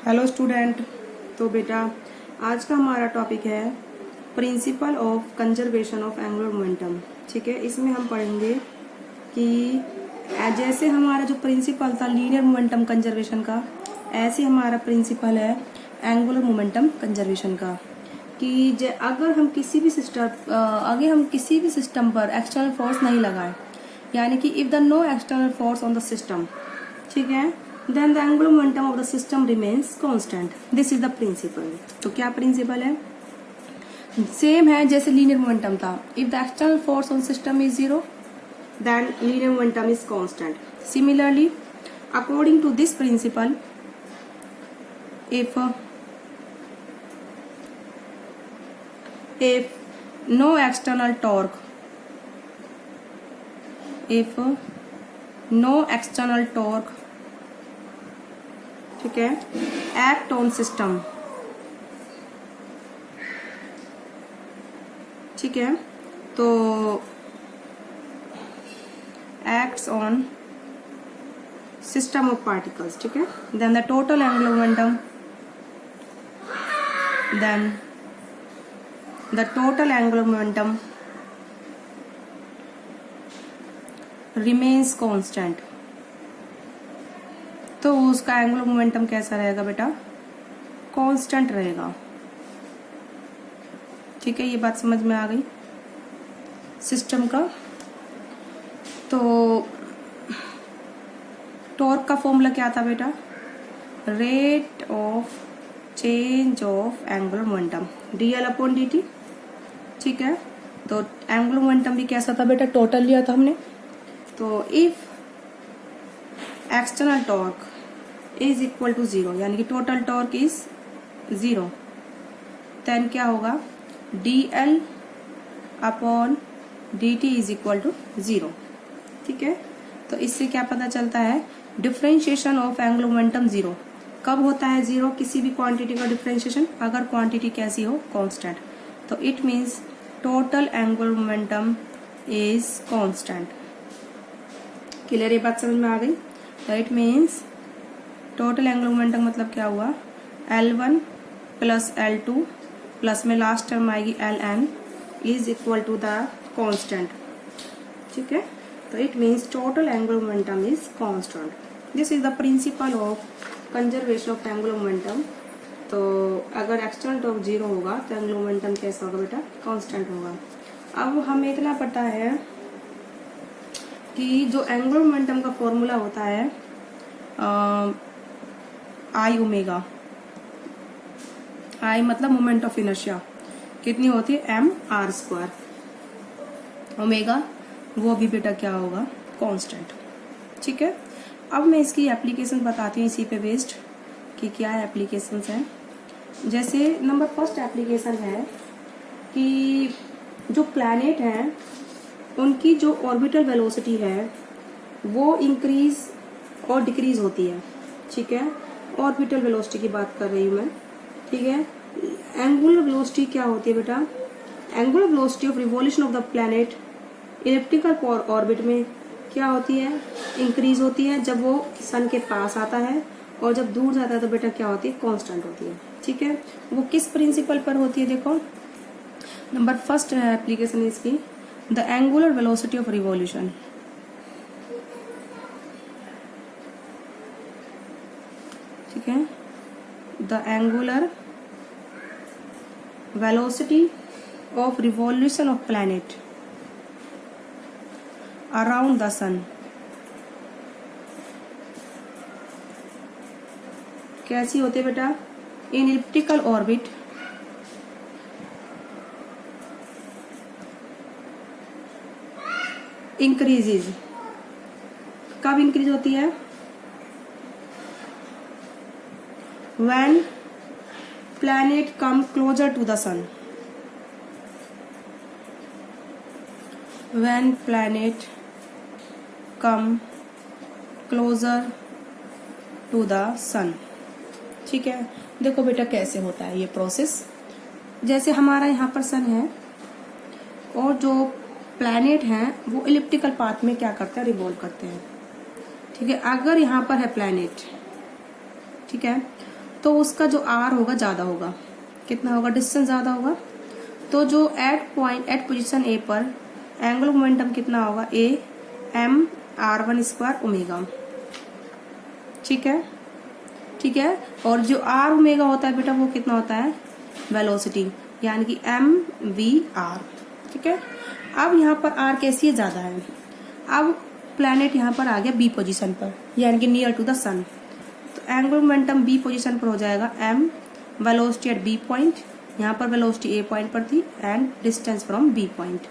Hello student. तो बेटा आज का हमारा टॉपिक है principal of conservation of angular momentum. ठीक है, इसमें हम पढ़ेंगे कि जैसे हमारा जो प्रिंसिपल था लीनियर मोमेंटम कंजर्वेशन का, ऐसे हमारा प्रिंसिपल है एंगुलर मोमेंटम कंजर्वेशन का कि अगर हम किसी भी सिस्टम पर एक्सटर्नल फोर्स नहीं लगाए, यानी कि if the no external force on the system, ठीक है, then the angular momentum of the system remains constant. This is the principle. तो क्या प्रिंसिपल है? सेम है जैसे लीनियर मोमेंटम था। If the external force on system is zero, then linear momentum is constant. Similarly, according to this principle, if no external torque, if no external torque, ठीक है, act on system, ठीक है, तो acts on system of particles, ठीक है, then the total angular momentum, then the total angular momentum remains constant. तो उसका angular momentum कैसा रहेगा बेटा? कांस्टेंट रहेगा। ठीक है, ये बात समझ में आ गई सिस्टम का। तो टॉर्क का फॉर्मूला क्या था बेटा? Rate of change of angular momentum dl upon dt। ठीक है, तो एंगुलर मोमेंटम भी कैसा था बेटा? टोटल लिया था हमने। तो if external torque is equal to zero, यानी कि total torque is zero, then क्या होगा? dl upon dt is equal to zero. ठीक है, तो इससे क्या पता चलता है? Differentiation of angular momentum zero. कब होता है जीरो किसी भी क्वांटिटी का डिफरेंशिएशन? अगर क्वांटिटी कैसी हो? कांस्टेंट। तो it means total angular momentum is constant. Clear? ये बात समझ में आ गई? तो it means total angular momentum मतलब क्या हुआ? L1 प्लस L2 प्लस में लास्ट टर्म आएगी Ln is equal to the constant. ठीक है, तो it means total angular momentum is constant. This is the principle of conservation of angular momentum. तो अगर एक्सटर्नल टॉर्क जीरो होगा तो angular momentum कैसा होगा बेटा? कांस्टेंट होगा। अब हमें इतना पता है कि जो एंगुलर मोमेंटम का फॉर्मूला होता है आई ओमेगा, आई मतलब मोमेंट ऑफ इनर्शिया कितनी होती है? M R square. ओमेगा वो भी बेटा क्या होगा? कांस्टेंट। ठीक है, अब मैं इसकी एप्लीकेशन बताती हूँ इसी पे बेस्ड कि क्या एप्लीकेशंस हैं। जैसे नंबर फर्स्ट एप्लीकेशन है कि जो प्लैनेट हैं उनकी जो ऑर्बिटल वेलोसिटी है वो इंक्रीज और डिक्रीज होती है। ठीक है, ऑर्बिटल वेलोसिटी की बात कर रही हूँ मैं। ठीक है, एंगुलर वेलोसिटी क्या होती है बेटा? Angular velocity of revolution of the planet elliptical orbit में क्या होती है? इंक्रीज होती है जब वो सन के पास आता है, और जब दूर जाता है तो बेटा क्या होती है? कांस्टेंट होती है। ठीक है, वो किस प्रिंसिपल पर होती है? देखो, नंबर फर्स्ट एप्लीकेशन इसकी the angular velocity of revolution. ठीक है, the angular velocity of revolution of planet around the sun कैसी होती है बेटा? In elliptical orbit increases. कब इंक्रीज होती है? When planet come closer to the sun, when planet come closer to the sun। ठीक है, देखो बेटा कैसे होता है ये प्रोसेस। जैसे हमारा यहाँ पर सन है और जो प्लैनेट हैं वो इलिप्टिकल पाथ में क्या करते हैं? रिवॉल्व करते हैं। ठीक है, अगर यहाँ पर है प्लैनेट, ठीक है, तो उसका जो आर होगा ज़्यादा होगा। कितना होगा? डिस्टेंस ज़्यादा होगा। तो जो एट पोजीशन ए पर एंगुलर मोमेंटम कितना होगा? A M r1 square omega. ठीक है, ठीक है। और जो आर ओमेगा होता है बेटा वो कितना होता है? वेलोसिटी, यानी कि एम वी आर। ठीक है। अब यहाँ पर आर कैसी है? ज़्यादा है। अब प्लैनेट यहाँ पर आ गया बी पोजीशन पर, यानी कि नियर टू द सन। तो एंगुलर मोमेंटम बी पोजीशन पर हो जाएगा M, velocity at B point, यहाँ पर वेलोसिटी ए पॉइंट पर थी, and distance from B point.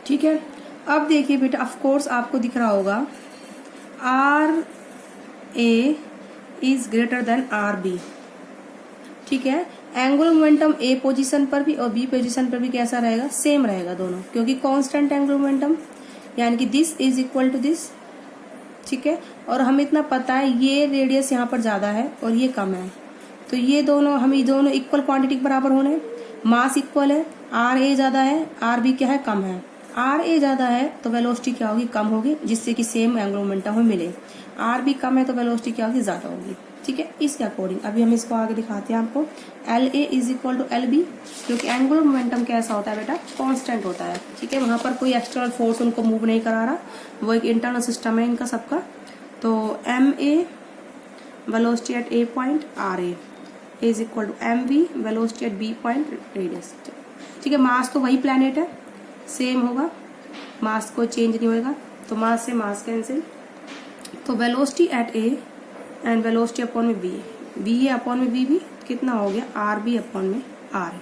ठीक है। अब देखिए बेटा, ऑफ कोर्स आपको दिख रहा होगा R A is greater than R B. ठीक है। एंगुलर मोमेंटम ए पोजीशन पर भी और बी पोजीशन पर भी कैसा रहेगा? सेम रहेगा दोनों, क्योंकि कांस्टेंट एंगुलर मोमेंटम, यानी कि this is equal to this. ठीक है। और हमें इतना पता है ये रेडियस यहाँ पर ज्यादा है और ये कम है, तो ये दोनों इक्वल क्वांटिटी के बराबर होने, मास इक्वल है। आर ए ज्यादा है, आर बी क्या है? कम है। आर ए ज्यादा है तो वेलोसिटी क्या होगी? कम होगी, जिससे कि सेम एंगुलर मोमेंटम हमें मिले। आर बी कम है तो वेलोसिटी क्या होगी? ज्यादा होगी। ठीक है। इसके अकॉर्डिंग अभी हम इसको आगे दिखाते हैं आपको। L A is equal to L B, क्योंकि एंगुलर मोमेंटम कैसा होता है बेटा? कांस्टेंट होता है। ठीक है। वहां पर कोई एक्सटर्नल फोर्स उनको मूव नहीं करा रहा, वो एक इंटरनल सिस्टम है इनका सबका। तो M A velocity at A point R A is equal to M V velocity at B point radius. ठीक है। मास तो वही प्लैनेट है, सेम होगा, मास को चेंज नहीं होगा, तो मास से मास कैंसिल। तो velocity at A and velocity upon में वी ए अपॉन में वी भी कितना हो गया? आर बी अपॉन में आर ए,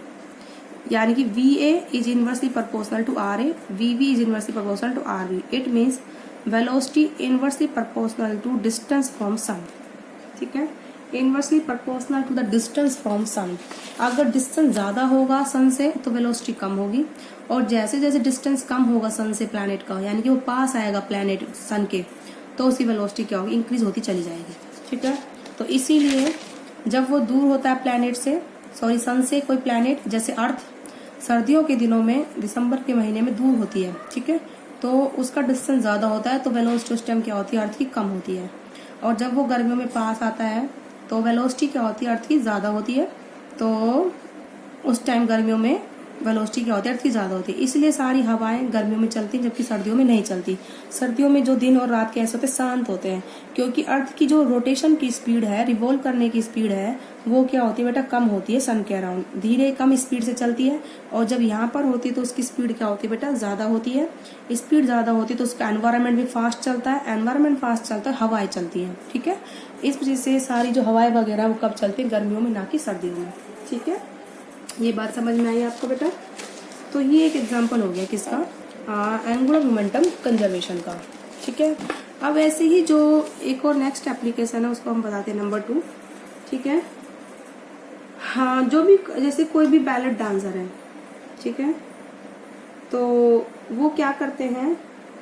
यानी कि V A is inversely proportional to R A, V V is inversely proportional to R B. It means velocity inversely proportional to distance from sun. ठीक है। Inversely proportional to the distance from sun. अगर distance ज्यादा होगा सन से तो velocity कम होगी, और जैसे जैसे डिस्टेंस कम होगा सन से प्लैनेट का, यानी कि वो पास आएगा प्लैनेट सन के, तो उसकी वेलोसिटी क्या होगी? इंक्रीज होती चली जाएगी। ठीक है। तो इसीलिए जब वो दूर होता है प्लैनेट से, सॉरी सन से, कोई प्लैनेट जैसे अर्थ सर्दियों के दिनों में दिसंबर के महीने में दूर होती है। ठीक है। तो उसका डिस्टेंस ज्यादा होता है तो वेलोसिटी उस टाइम क्या होती है? अर्थ की कम होती है। और जब वो गर्मियों में पास आता है तो वेलोसिटी क्या होती है? अर्थ की ज्यादा होती है। तो उस टाइम गर्मियों में वेलोसिटी क्या होती है? अर्थ की ज्यादा होती है। इसलिए सारी हवाएं गर्मियों में चलती हैं, जबकि सर्दियों में नहीं चलती। सर्दियों में जो दिन और रात कैसे होते हैं? शांत होते हैं, क्योंकि अर्थ की जो रोटेशन की स्पीड है, रिवॉल्व करने की स्पीड है, वो क्या होती है बेटा? कम होती है सन के अराउंड, धीरे कम स्पीड से चलती है। और जब यहाँ पर होती है तो उसकी स्पीड क्या होती है बेटा? ज्यादा होती है। स्पीड ज्यादा होती है तो उसका एनवायरमेंट भी फास्ट चलता है, एनवायरमेंट फास्ट चलता है, हवाएं चलती है। ठीक है। इस वजह से सारी जो हवाएं वगैरह वो कब चलती है? गर्मियों में, ना कि सर्दियों में। ठीक है। ये बात समझ में आई आपको बेटा? तो ये एक एग्जांपल हो गया किसका? एंगुलर मोमेंटम कंजर्वेशन का। ठीक है। अब ऐसे ही जो एक और नेक्स्ट एप्लीकेशन है उसको हम बताते हैं, नंबर 2। ठीक है। हाँ, जो भी जैसे कोई भी बैलेट डांसर है, ठीक है, तो वो क्या करते हैं?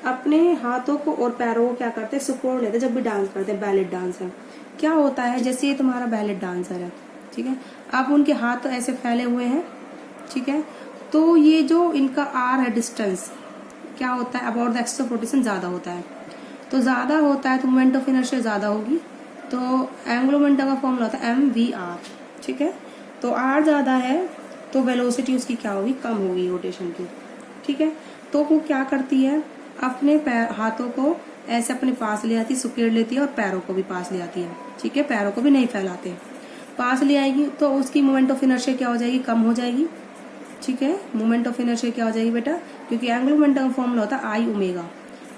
अपने हाथों को और पैरों को क्या करते हैं? सपोर्ट लेते हैं जब भी डांस करते हैं। बैलेट डांसर क्या होता है? जैसे ये तुम्हारा बैलेट डांसर है, ठीक है, अब उनके हाथ ऐसे फैले हुए हैं, ठीक है, तो ये जो इनका आर है, डिस्टेंस क्या होता है? About the axis of rotation ज्यादा होता है। तो ज्यादा होता है तो मोमेंट ऑफ इनर्शिया ज्यादा होगी। तो एंगुलर मोमेंटम का फॉर्मूला होता है एम वी आर। ठीक है। तो आर ज्यादा है तो वेलोसिटी उसकी क्या होगी? कम होगी रोटेशन की। ठीक है। तो वो क्या करती है? अपने हाथों को ऐसे अपने पास ले आती, सुकेड़ लेती है, और पैरों को भी पास ले आती है। ठीक है। पैरों को भी नहीं फैलाते, पास ले आएगी तो उसकी मोमेंट ऑफ इनर्शिया क्या हो जाएगी? कम हो जाएगी। ठीक है। मोमेंट ऑफ इनर्शिया क्या हो जाएगी बेटा? क्योंकि एंगुलर मोमेंटम का फॉर्मूला होता है आई ओमेगा,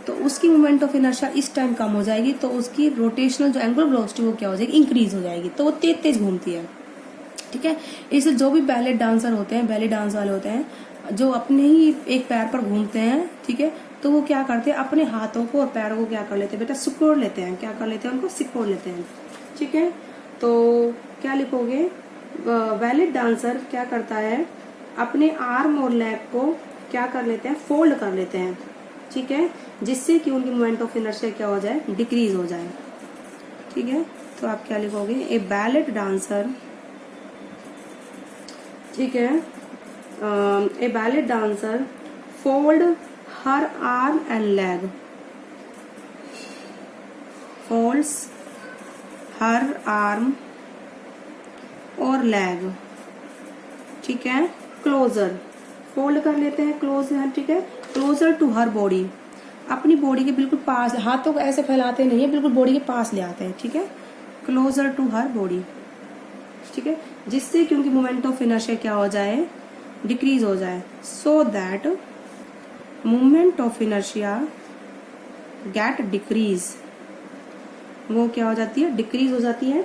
तो उसकी मोमेंट ऑफ इनर्शिया इस टाइम कम हो जाएगी, तो उसकी रोटेशनल जो एंगुलर वेलोसिटी वो क्या हो जाएगी? इंक्रीज हो जाएगी, तो वो तेज तेज घूमती है। ठीक है। इसलिए जो भी बैलेट डांसर होते हैं, बैली डांस वाले होते हैं, जो अपने ही एक पैर पर घूमते हैं, ठीक है, तो वो क्या करते हैं? अपने हाथों को और पैरों को क्या कर लेते हैं बेटा? सिकोड़ लेते हैं। क्या कर लेते हैं? उनको सिकोड़ लेते हैं। ठीक है। तो क्या लिखोगे? बैलेट डांसर क्या करता है? अपने आर्म और लेग को क्या कर लेते हैं? फोल्ड कर लेते हैं। ठीक है। जिससे कि उनकी मोमेंट ऑफ इनर्शिया क्या हो जाए? डिक्रीज हो जाए। ठीक है। तो आप क्या लिखोगे? ए बैलेट डांसर, ठीक है, a ballet dancer fold her arm and leg, folds her arm और लैग, ठीक है। क्लोजर, फोल्ड कर लेते हैं, क्लोज है, ठीक है। क्लोजर टू हर बॉडी, अपनी बॉडी के बिल्कुल पास, हाथों को ऐसे फैलाते नहीं है, बिल्कुल बॉडी के पास ले आते हैं, ठीक है। क्लोजर टू हर बॉडी, ठीक है, जिससे कि उनकी मोमेंट ऑफ इनर्शिया क्या हो जाए, डिक्रीज हो जाए, so that moment of inertia gate decrease, वो क्या हो जाती है, डिक्रीज हो जाती है,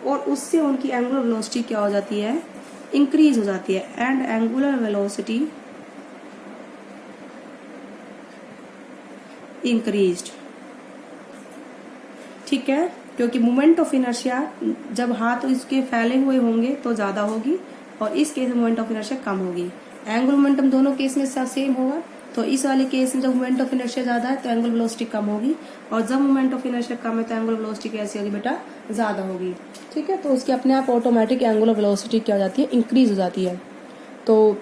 और उससे उनकी एंगुलर वेलोसिटी क्या हो जाती है, इंक्रीज हो जाती है। एंड एंगुलर वेलोसिटी इंक्रीज्ड, ठीक है, क्योंकि मोमेंट ऑफ इनर्शिया जब हाथ इसके फैले हुए होंगे तो ज्यादा होगी, और इस केस में मोमेंट ऑफ इनर्शिया कम होगी। एंगुलर मोमेंटम दोनों केस में सेम होगा, तो इस वाले केस में जब मोमेंट ऑफ इनर्शिया ज्यादा है तो एंगुलर वेलोसिटी कम होगी, और जब मोमेंट ऑफ इनर्शिया कम है तो एंगुलर वेलोसिटी कैसी होगी बेटा, ज्यादा होगी, ठीक है। तो उसकी अपने आप ऑटोमेटिक एंगुलर वेलोसिटी क्या हो जाती है, इंक्रीज हो जाती है। तो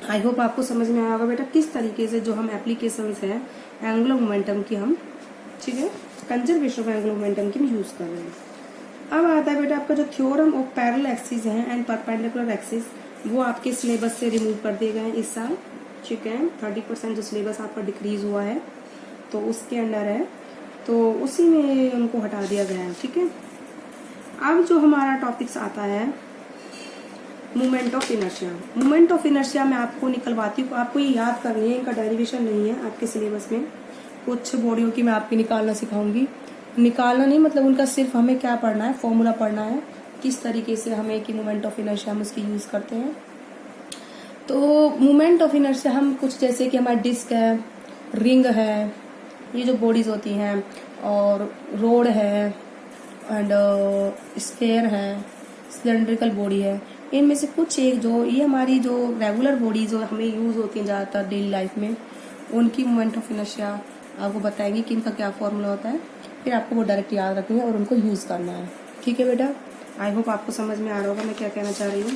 आई होप आपको समझ में आया होगा बेटा किस तरीके से जो हम एप्लीकेशंस है एंगुलर मोमेंटम की हम, ठीक है, कंजर्वेशन ऑफ एंगुलर मोमेंटम की हम यूज कर रहे हैं। अब आता है बेटा आपका जो थ्योरम ऑफ पैरेलल एक्सिस है एंड परपेंडिकुलर एक्सिस, वो आपके सिलेबस से रिमूव कर दिए गए हैं इस साल, ठीक है। 30% जो सिलेबस आपका डिक्रीज हुआ है तो उसके अंडर है, तो उसी में उनको हटा दिया गया है, ठीक है। अब जो हमारा टॉपिक्स आता है moment of inertia, moment of inertia मैं आपको निकलवाती हूँ, आपको ये याद करनी है, इनका डेरिवेशन नहीं है आपके सिलेबस में। कुछ बॉडियों की मैं आपकी निकालना सिखाऊंगी, निकालना नहीं मतलब उनका सिर्फ हमें क्या पढ़ना है, फॉर्मूला पढ़ना है, किस तरीके से हमें कि मोमेंट ऑफ इनर्शिया हम उसकी यूज करते हैं। तो मोमेंट ऑफ इनर्शिया हम कुछ जैसे कि हमारा डिस्क है, रिंग है, ये जो बॉडीज होती हैं, और रोड है, एंड स्फेयर है, सिलेंड्रिकल बॉडी है, इनमें से कुछ एक जो ये हमारी जो रेगुलर बॉडी जो हमें यूज होती है ज़्यादातर डेली लाइफ में, उनकी मोमेंट ऑफ इनर्शिया आपको बताएंगे कि इनका क्या फॉर्मूला होता है, फिर आपको वो डायरेक्ट याद रखनी है और उनको यूज करना है, ठीक है बेटा। आई होप आपको समझ में आ रहा होगा मैं क्या कहना चाह रही हूँ।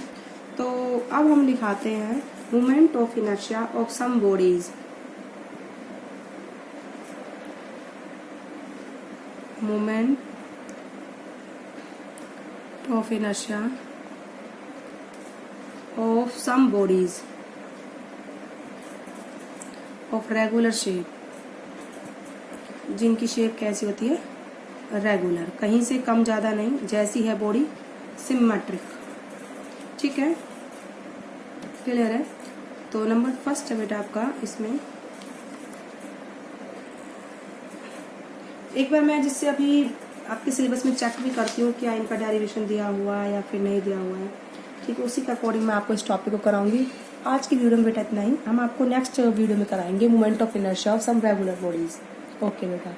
तो अब हम दिखाते हैं moment of inertia of some bodies. Moment of inertia of some bodies of regular shape, जिनकी शेप कैसी होती है, रेगुलर, कहीं से कम ज्यादा नहीं, जैसी है बॉडी सिमेट्रिक, ठीक है, क्लियर है। तो नंबर फर्स्ट है बेटा आपका, इसमें एक बार मैं जिससे अभी आपके सिलेबस में चेक भी करती हूँ क्या इनका डेरिवेशन दिया हुआ है या फिर नहीं दिया हुआ है, ठीक है, उसी के अकॉर्डिंग मैं आपको इस टॉपिक को कराऊंगी। आज की वीडियो में बेटा इतना ही, हम आपको नेक्स्ट वीडियो में कराएंगे moment of inertia of some regular bodies. Okay बेटा।